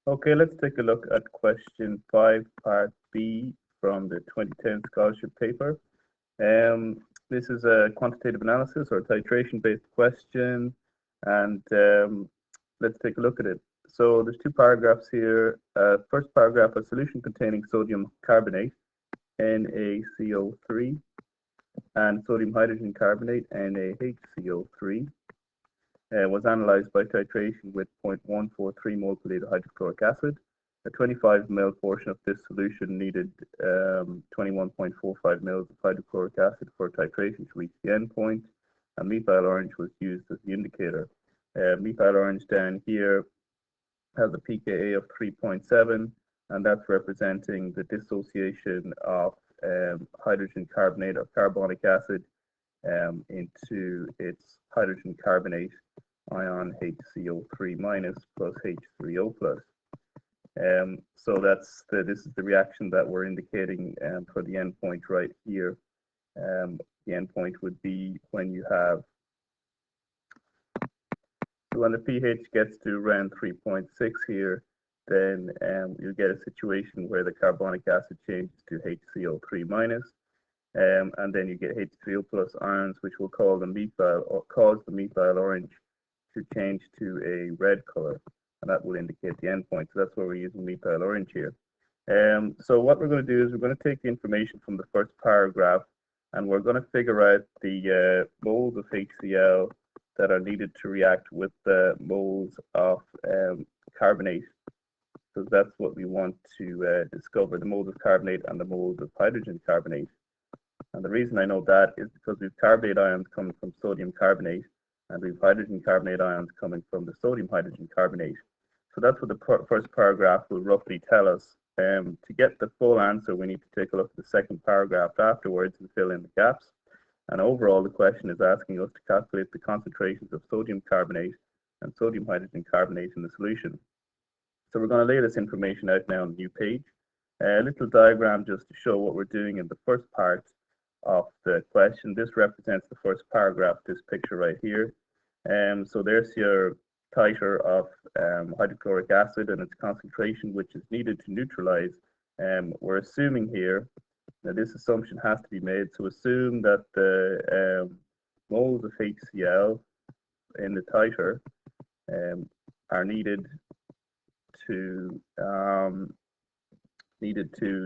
Okay, let's take a look at question 5, part B from the 2010 scholarship paper. This is a quantitative analysis or titration-based question, and let's take a look at it. So there's two paragraphs here. First paragraph, a solution containing sodium carbonate, NaCO3, and sodium hydrogen carbonate, NaHCO3, was analyzed by titration with 0.143 mole per liter hydrochloric acid. A 25 ml portion of this solution needed 21.45 mils of hydrochloric acid for titration to reach the endpoint, and methyl orange was used as the indicator. Methyl orange down here has a pKa of 3.7, and that's representing the dissociation of hydrogen carbonate or carbonic acid into its hydrogen carbonate ion HCO3 minus plus H3O plus. So this is the reaction that we're indicating for the endpoint right here. The endpoint would be when you have, so when the pH gets to around 3.6 here, then you get a situation where the carbonic acid changes to HCO3 minus, and then you get H3O plus ions, which will cause the methyl orange to change to a red color, and that will indicate the endpoint. So that's why we're using methyl orange here. So what we're going to do is we're going to take the information from the first paragraph, and we're going to figure out the moles of HCl that are needed to react with the moles of carbonate, because that's what we want to discover, the moles of carbonate and the moles of hydrogen carbonate. And the reason I know that is because we've carbonate ions coming from sodium carbonate, and we've hydrogen carbonate ions coming from the sodium hydrogen carbonate. So that's what the first paragraph will roughly tell us. To get the full answer, we need to take a look at the second paragraph afterwards and fill in the gaps. And overall, the question is asking us to calculate the concentrations of sodium carbonate and sodium hydrogen carbonate in the solution. So we're going to lay this information out now on a new page. A little diagram just to show what we're doing in the first part of the question. This represents the first paragraph, this picture right here. So there's your titer of hydrochloric acid and its concentration, which is needed to neutralize. We're assuming here, now this assumption has to be made, so assume that the moles of HCl in the titer are needed to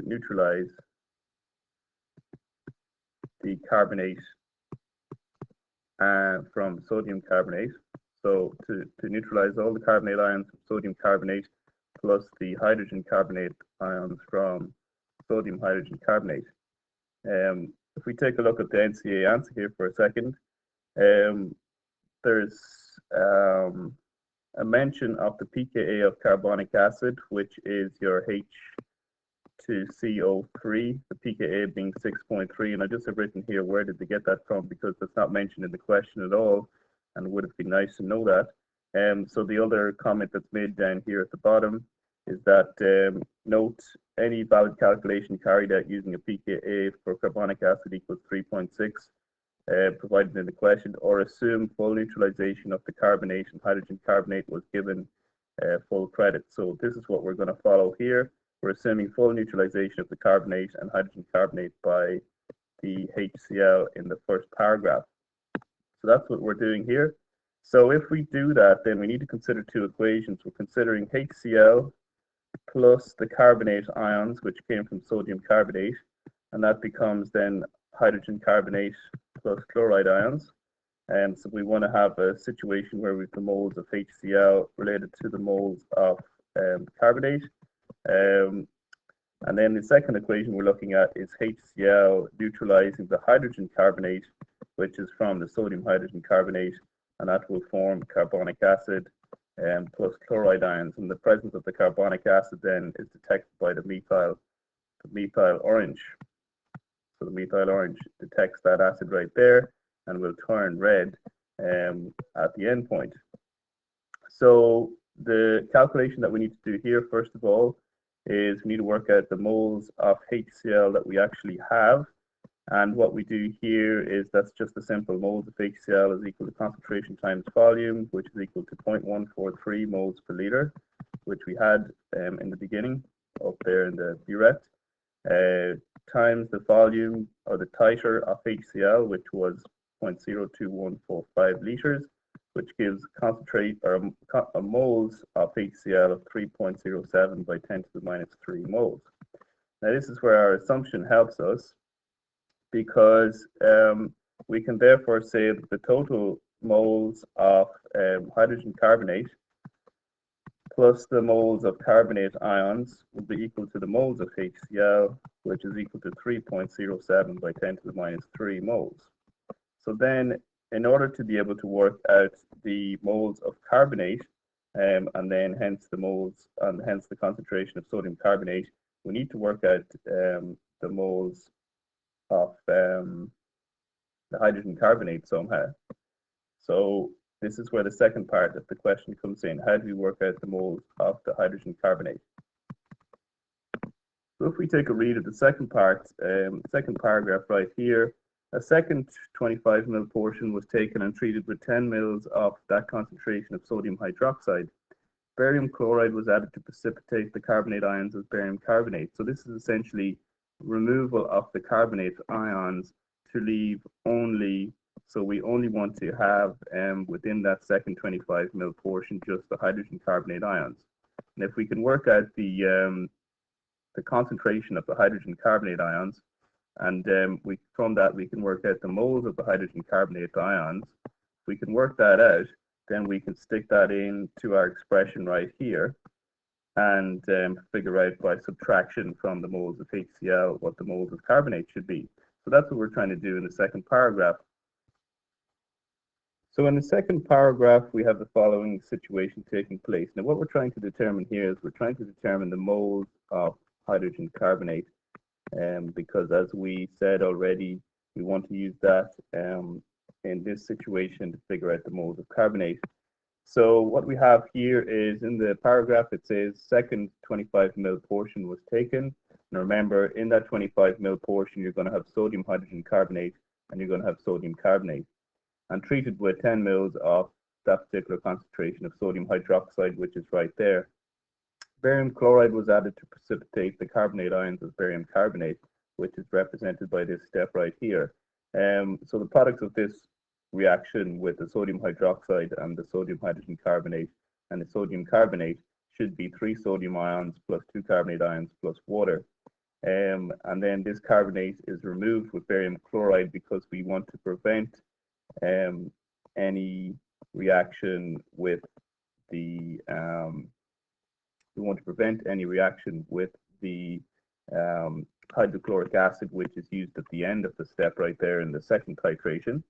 neutralize the carbonate from sodium carbonate. So to neutralize all the carbonate ions from sodium carbonate plus the hydrogen carbonate ions from sodium hydrogen carbonate. If we take a look at the NCA answer here for a second, there's a mention of the pKa of carbonic acid, which is your H2CO3, the pKa being 6.3, and I just have written here where did they get that from, because that's not mentioned in the question at all, and it would have been nice to know that. So the other comment that's made down here at the bottom is that note any valid calculation carried out using a pKa for carbonic acid equals 3.6 provided in the question, or assume full neutralization of the carbonate and hydrogen carbonate was given full credit. So this is what we're going to follow here. We're assuming full neutralization of the carbonate and hydrogen carbonate by the HCl in the first paragraph. So that's what we're doing here. So if we do that, then we need to consider two equations. We're considering HCl plus the carbonate ions, which came from sodium carbonate, and that becomes then hydrogen carbonate plus chloride ions. And so we want to have a situation where we have the moles of HCl related to the moles of carbonate. And then the second equation we're looking at is HCl neutralizing the hydrogen carbonate, which is from the sodium hydrogen carbonate, and that will form carbonic acid plus chloride ions. And the presence of the carbonic acid then is detected by the methyl orange. So the methyl orange detects that acid right there and will turn red at the end point. So the calculation that we need to do here, first of all, is we need to work out the moles of HCl that we actually have. And what we do here is that's just a simple moles of HCl is equal to concentration times volume, which is equal to 0.143 moles per liter. which we had in the beginning up there in the burette, times the volume or the titer of HCl, which was 0.02145 liters, which gives concentrate or moles of HCl of 3.07 by 10 to the minus 3 moles. Now this is where our assumption helps us, because we can therefore say that the total moles of hydrogen carbonate plus the moles of carbonate ions will be equal to the moles of HCl, which is equal to 3.07 by 10 to the minus 3 moles. So then, in order to be able to work out the moles of carbonate, and then hence the moles, and hence the concentration of sodium carbonate, we need to work out the moles of the hydrogen carbonate somehow. So this is where the second part of the question comes in. How do we work out the moles of the hydrogen carbonate? So if we take a read of the second part, second paragraph right here, a second 25 ml portion was taken and treated with 10 mL of that concentration of sodium hydroxide. Barium chloride was added to precipitate the carbonate ions as barium carbonate. So this is essentially removal of the carbonate ions to leave only, so we only want to have within that second 25 ml portion just the hydrogen carbonate ions. And if we can work out the concentration of the hydrogen carbonate ions, and from that we can work out the moles of the hydrogen carbonate ions. If we can work that out, then we can stick that into our expression right here and figure out by subtraction from the moles of HCl what the moles of carbonate should be. So that's what we're trying to do in the second paragraph. So in the second paragraph, we have the following situation taking place. Now what we're trying to determine here is we're trying to determine the moles of hydrogen carbonate. Because as we said already, we want to use that in this situation to figure out the moles of carbonate. So what we have here is in the paragraph, it says second 25 ml portion was taken. And remember, in that 25 ml portion, you're going to have sodium hydrogen carbonate and you're going to have sodium carbonate. And treated with 10 mL of that particular concentration of sodium hydroxide, which is right there. Barium chloride was added to precipitate the carbonate ions as barium carbonate, which is represented by this step right here. So the products of this reaction with the sodium hydroxide and the sodium hydrogen carbonate and the sodium carbonate should be 3 sodium ions plus 2 carbonate ions plus water. And then this carbonate is removed with barium chloride because we want to prevent any reaction with the hydrochloric acid, which is used at the end of the step right there in the second titration.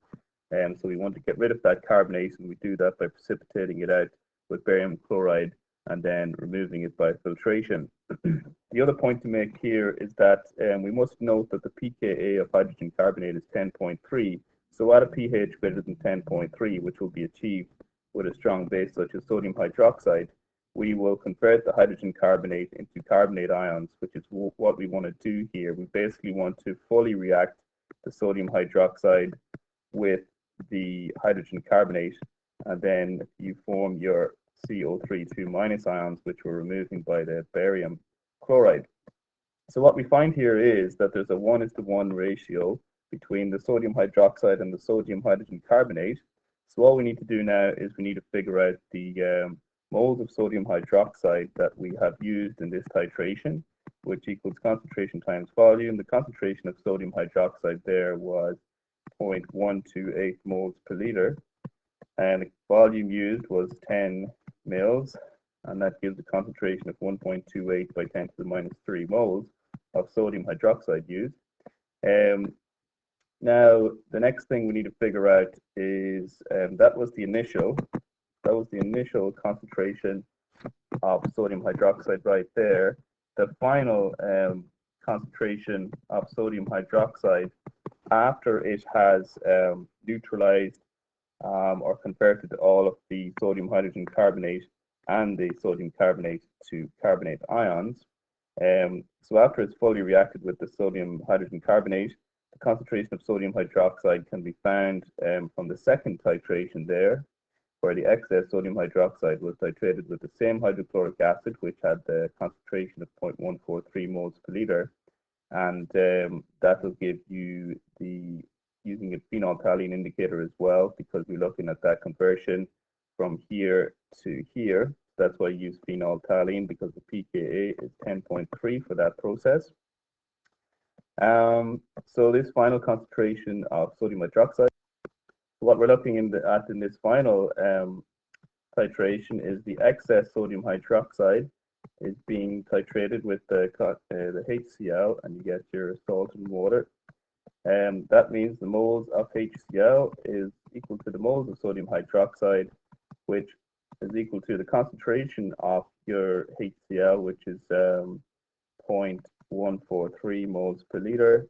So we want to get rid of that carbonate, and we do that by precipitating it out with barium chloride and then removing it by filtration. The other point to make here is that we must note that the pKa of hydrogen carbonate is 10.3. So at a pH greater than 10.3, which will be achieved with a strong base such as sodium hydroxide, we will convert the hydrogen carbonate into carbonate ions, which is what we want to do here. We basically want to fully react the sodium hydroxide with the hydrogen carbonate, and then you form your CO3 2 minus ions, which we're removing by the barium chloride. So what we find here is that there's a 1:1 ratio between the sodium hydroxide and the sodium hydrogen carbonate. So all we need to do now is we need to figure out the moles of sodium hydroxide that we have used in this titration, which equals concentration times volume. The concentration of sodium hydroxide there was 0.128 moles per liter, and the volume used was 10 mils, and that gives a concentration of 1.28 by 10 to the minus 3 moles of sodium hydroxide used. Now the next thing we need to figure out is that was the initial concentration of sodium hydroxide right there. The final concentration of sodium hydroxide after it has neutralized or converted all of the sodium hydrogen carbonate and the sodium carbonate to carbonate ions. So after it's fully reacted with the sodium hydrogen carbonate, the concentration of sodium hydroxide can be found from the second titration there, where the excess sodium hydroxide was titrated with the same hydrochloric acid, which had the concentration of 0.143 moles per liter, and that will give you the, using a phenolphthalein indicator as well, because we're looking at that conversion from here to here. That's why I use phenolphthalein, because the pKa is 10.3 for that process. So this final concentration of sodium hydroxide, what we're looking at in this final titration is the excess sodium hydroxide is being titrated with the HCl, and you get your salt and water. That means the moles of HCl is equal to the moles of sodium hydroxide, which is equal to the concentration of your HCl, which is 0.143 moles per liter,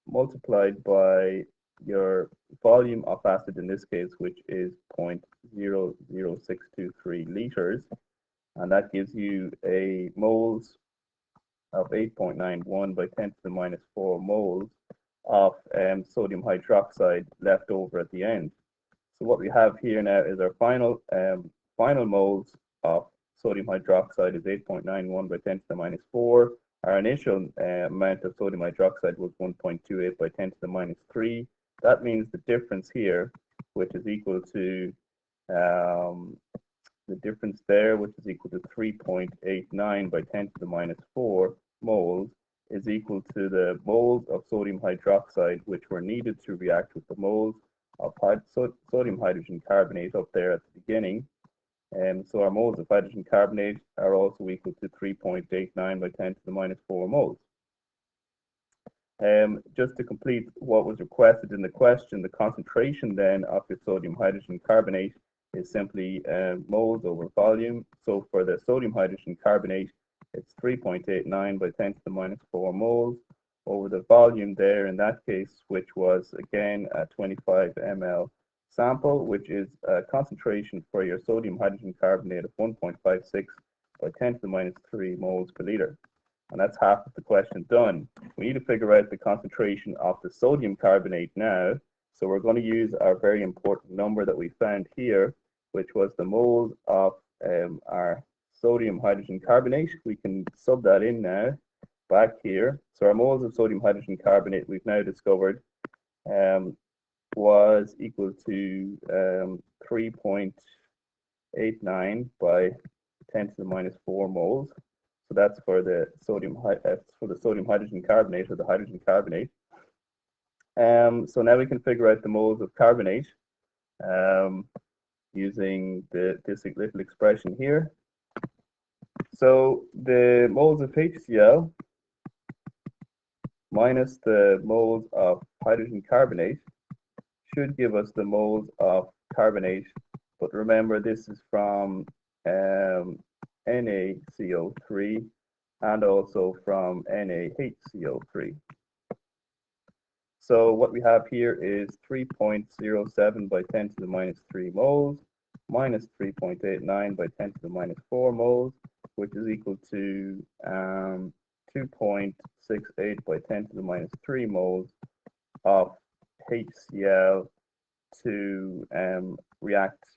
multiplied by your volume of acid in this case, which is 0.00623 liters, and that gives you a moles of 8.91 by 10 to the minus 4 moles of sodium hydroxide left over at the end. So what we have here now is our final moles of sodium hydroxide is 8.91 by 10 to the minus 4. Our initial amount of sodium hydroxide was 1.28 by 10 to the minus 3. That means the difference here, which is equal to the difference there, which is equal to 3.89 by 10 to the minus 4 moles, is equal to the moles of sodium hydroxide, which were needed to react with the moles of sodium hydrogen carbonate up there at the beginning. So our moles of hydrogen carbonate are also equal to 3.89 by 10 to the minus 4 moles. Just to complete what was requested in the question, the concentration then of your sodium hydrogen carbonate is simply moles over volume. So for the sodium hydrogen carbonate, it's 3.89 by 10 to the minus 4 moles over the volume there in that case, which was again a 25 ml sample, which is a concentration for your sodium hydrogen carbonate of 1.56 by 10 to the minus 3 moles per liter. And that's half of the question done. We need to figure out the concentration of the sodium carbonate now. So we're going to use our very important number that we found here, which was the moles of our sodium hydrogen carbonate. We can sub that in now back here. So our moles of sodium hydrogen carbonate we've now discovered was equal to 3.89 by 10 to the minus 4 moles. So that's for the sodium hydrogen carbonate, or the hydrogen carbonate. So now we can figure out the moles of carbonate using this little expression here. So the moles of HCl minus the moles of hydrogen carbonate should give us the moles of carbonate. But remember, this is from NaCO3 and also from NaHCO3. So what we have here is 3.07 by 10 to the minus 3 moles minus 3.89 by 10 to the minus 4 moles, which is equal to 2.68 by 10 to the minus 3 moles of HCl to react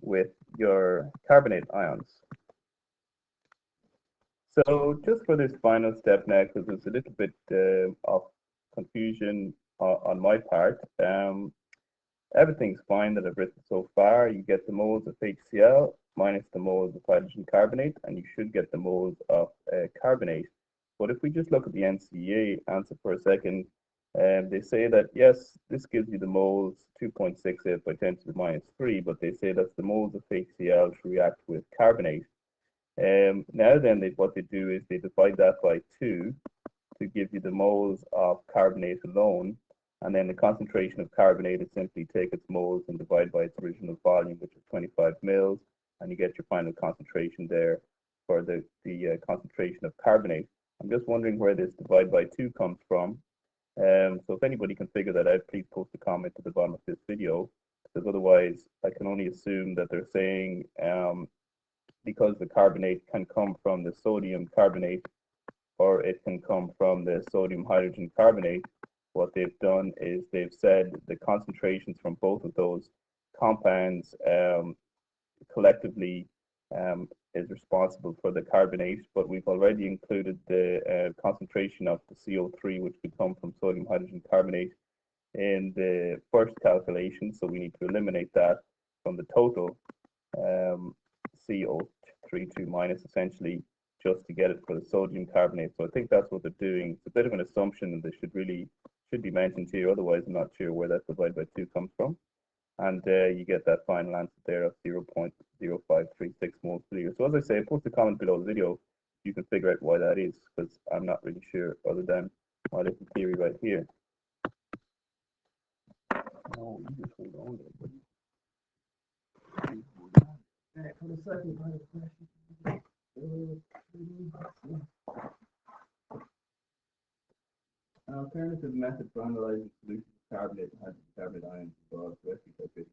with your carbonate ions. So just for this final step now, because there's a little bit of confusion on my part, everything's fine that I've written so far. You get the moles of HCl minus the moles of hydrogen carbonate, and you should get the moles of carbonate. But if we just look at the NCEA answer for a second, they say that yes, this gives you the moles 2.68 by 10 to the minus 3, but they say that's the moles of HCl to react with carbonate. Now then, what they do is they divide that by 2 to give you the moles of carbonate alone, and then the concentration of carbonate is simply take its moles and divide by its original volume, which is 25 mils, and you get your final concentration there for the concentration of carbonate. I'm just wondering where this divide by 2 comes from. So if anybody can figure that out, please post a comment at the bottom of this video, because otherwise I can only assume that they're saying because the carbonate can come from the sodium carbonate or it can come from the sodium hydrogen carbonate, what they've done is they've said the concentrations from both of those compounds collectively is responsible for the carbonate, but we've already included the concentration of the CO3, which would come from sodium hydrogen carbonate, in the first calculation, so we need to eliminate that from the total CO32 minus, essentially, just to get it for the sodium carbonate. So I think that's what they're doing. It's a bit of an assumption, and they should be mentioned here. Otherwise, I'm not sure where that divided by 2 comes from. And you get that final answer there of 0.0536 moles per liter. So as I say, post a comment below the video. You can figure out why that is, because I'm not really sure, other than my little theory right here. Oh, you just hold on there, buddy. For the second part of the question. An alternative method for analyzing solutions of carbonate and hydrogen carbonate ions involves directly titrating.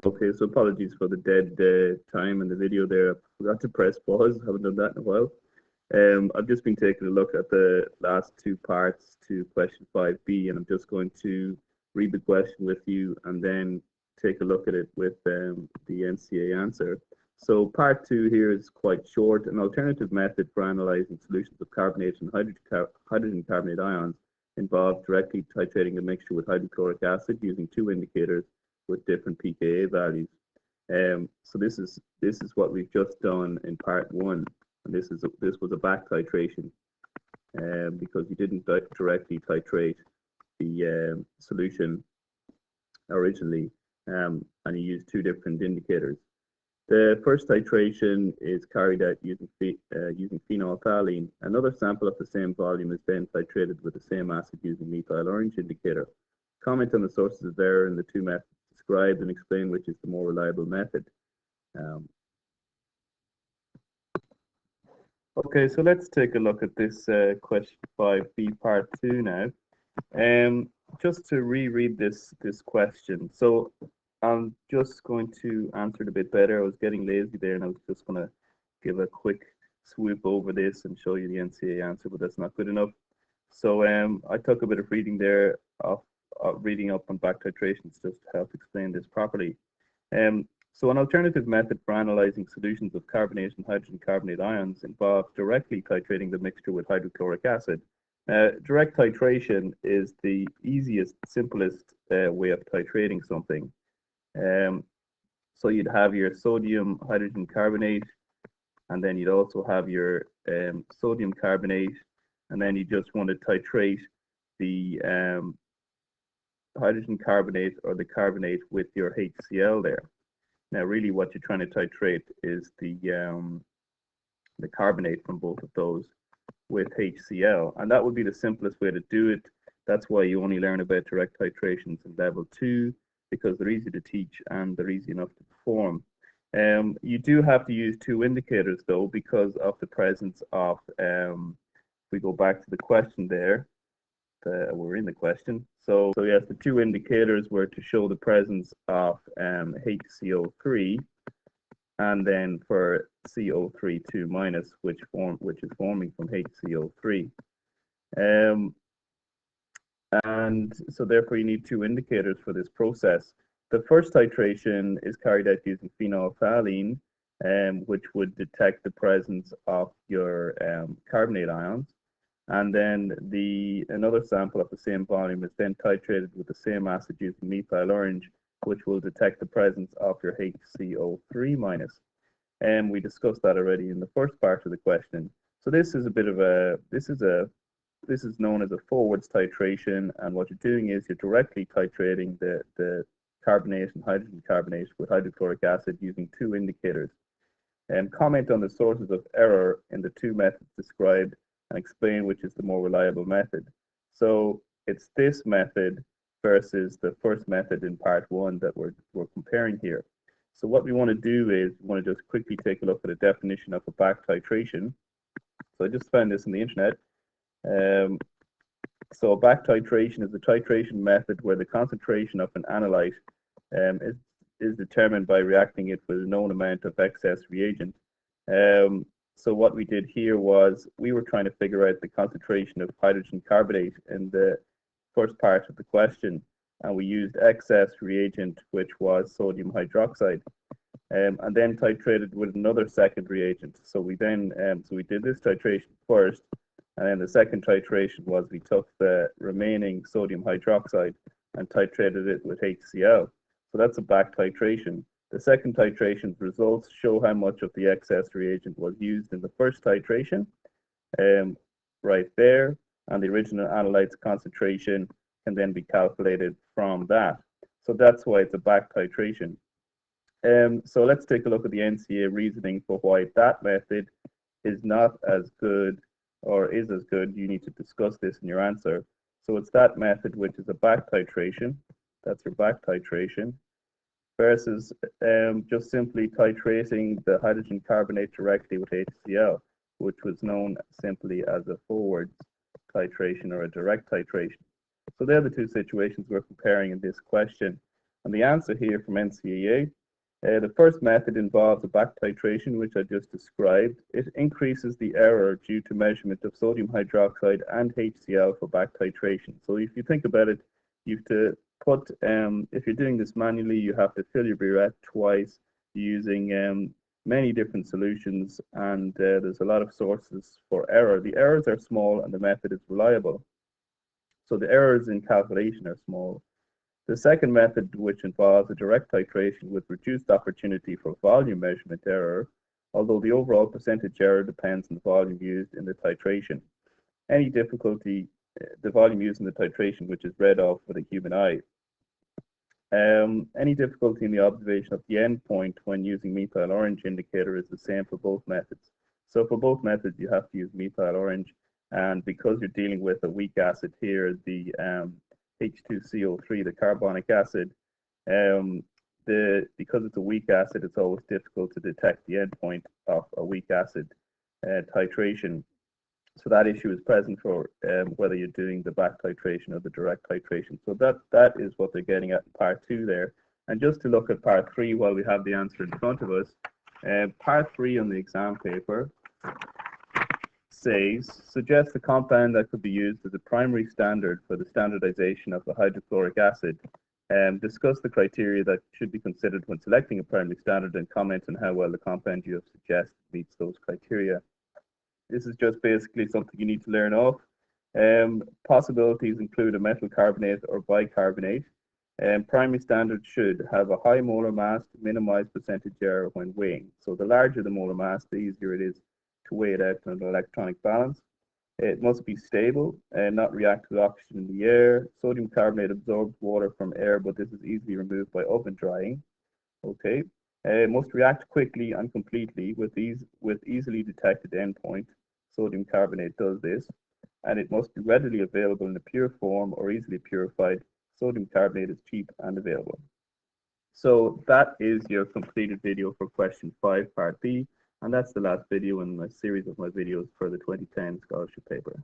Okay, so apologies for the dead time in the video there. I forgot to press pause. Haven't done that in a while. I've just been taking a look at the last 2 parts to question 5b, and I'm just going to read the question with you and then take a look at it with the NCA answer. So part 2 here is quite short. An alternative method for analyzing solutions of carbonate and hydrogen carbonate ions involves directly titrating a mixture with hydrochloric acid using 2 indicators with different pKa values. So this is what we've just done in part 1, and this was a back titration because you didn't directly titrate the solution originally, and you used 2 different indicators. The first titration is carried out using phenolphthalein. Another sample of the same volume is then titrated with the same acid using methyl orange indicator. Comment on the sources of error in the 2 methods described and explain which is the more reliable method. Okay, so let's take a look at this question 5b part 2 now. Just to reread this question. So I'm just going to answer it a bit better. I was getting lazy there, and I was just going to give a quick swoop over this and show you the NCA answer, but that's not good enough. So I took a bit of reading there of reading up on back titrations just to help explain this properly. So an alternative method for analyzing solutions of carbonate and hydrogen carbonate ions involves directly titrating the mixture with hydrochloric acid. Direct titration is the easiest, simplest way of titrating something. So you'd have your sodium hydrogen carbonate, and then you'd also have your sodium carbonate, and then you just want to titrate the hydrogen carbonate or the carbonate with your HCl there. Now, really, what you're trying to titrate is the carbonate from both of those with HCl, and that would be the simplest way to do it. That's why you only learn about direct titrations in level 2, because they're easy to teach and they're easy enough to perform. You do have to use 2 indicators though, because of the presence of, if we go back to the question there, were in the question. So yes, the two indicators were to show the presence of HCO3, and then for CO3 2-, which is forming from HCO3. And so therefore you need two indicators for this process. The first titration is carried out using phenolphthalein, which would detect the presence of your carbonate ions. And then another sample of the same volume is then titrated with the same acid using methyl orange, which will detect the presence of your HCO3-. And we discussed that already in the first part of the question. So this is a bit of this is known as a forwards titration, and what you're doing is you're directly titrating the carbonate and hydrogen carbonate with hydrochloric acid using two indicators. And comment on the sources of error in the two methods described and explain which is the more reliable method. So it's this method versus the first method in part 1 that we're comparing here. So what we want to do is we want to just quickly take a look at a definition of a back titration. So I just found this on the internet. So back titration is a titration method where the concentration of an analyte is determined by reacting it with a known amount of excess reagent. So what we did here was we were trying to figure out the concentration of hydrogen carbonate in the first part of the question, and we used excess reagent, which was sodium hydroxide, and then titrated with another second reagent. So we then so we did this titration first, and then the second titration was we took the remaining sodium hydroxide and titrated it with HCl. So that's a back titration. The second titration results show how much of the excess reagent was used in the first titration, right there, and the original analyte's concentration can then be calculated from that. So that's why it's a back titration. So let's take a look at the NCA reasoning for why that method is not as good or is as good. You need to discuss this in your answer. So it's that method which is a back titration. That's your back titration, versus just simply titrating the hydrogen carbonate directly with HCl, which was known simply as a forwards titration or a direct titration. So they're the two situations we're comparing in this question. And the answer here from NCAA, the first method involves a back titration, which I just described. It increases the error due to measurement of sodium hydroxide and HCl for back titration. So if you think about it, you have to put, if you're doing this manually, you have to fill your burette twice using many different solutions, and there's a lot of sources for error. The errors are small and the method is reliable. So the errors in calculation are small. The second method, which involves a direct titration with reduced opportunity for volume measurement error, although the overall percentage error depends on the volume used in the titration. Any difficulty, the volume used in the titration, which is read off with a human eye. Any difficulty in the observation of the endpoint when using methyl orange indicator is the same for both methods. So for both methods, you have to use methyl orange, and because you're dealing with a weak acid here, the H2CO3, the carbonic acid, because it's a weak acid, it's always difficult to detect the endpoint of a weak acid titration. So that issue is present for whether you're doing the back titration or the direct titration. So that is what they're getting at in part 2 there. And just to look at part 3 while we have the answer in front of us, part 3 on the exam paper says, suggest a compound that could be used as a primary standard for the standardization of the hydrochloric acid. Discuss the criteria that should be considered when selecting a primary standard and comment on how well the compound you have suggested meets those criteria. This is just basically something you need to learn off. Possibilities include a metal carbonate or bicarbonate. Primary standards should have a high molar mass to minimize percentage error when weighing. So the larger the molar mass, the easier it is to weigh it out on an electronic balance. It must be stable and not react with oxygen in the air. Sodium carbonate absorbs water from air, but this is easily removed by oven drying. Okay. It must react quickly and completely with easily detected endpoint. Sodium carbonate does this, and it must be readily available in a pure form or easily purified. Sodium carbonate is cheap and available. So that is your completed video for question 5, part B, and that's the last video in my series of my videos for the 2010 scholarship paper.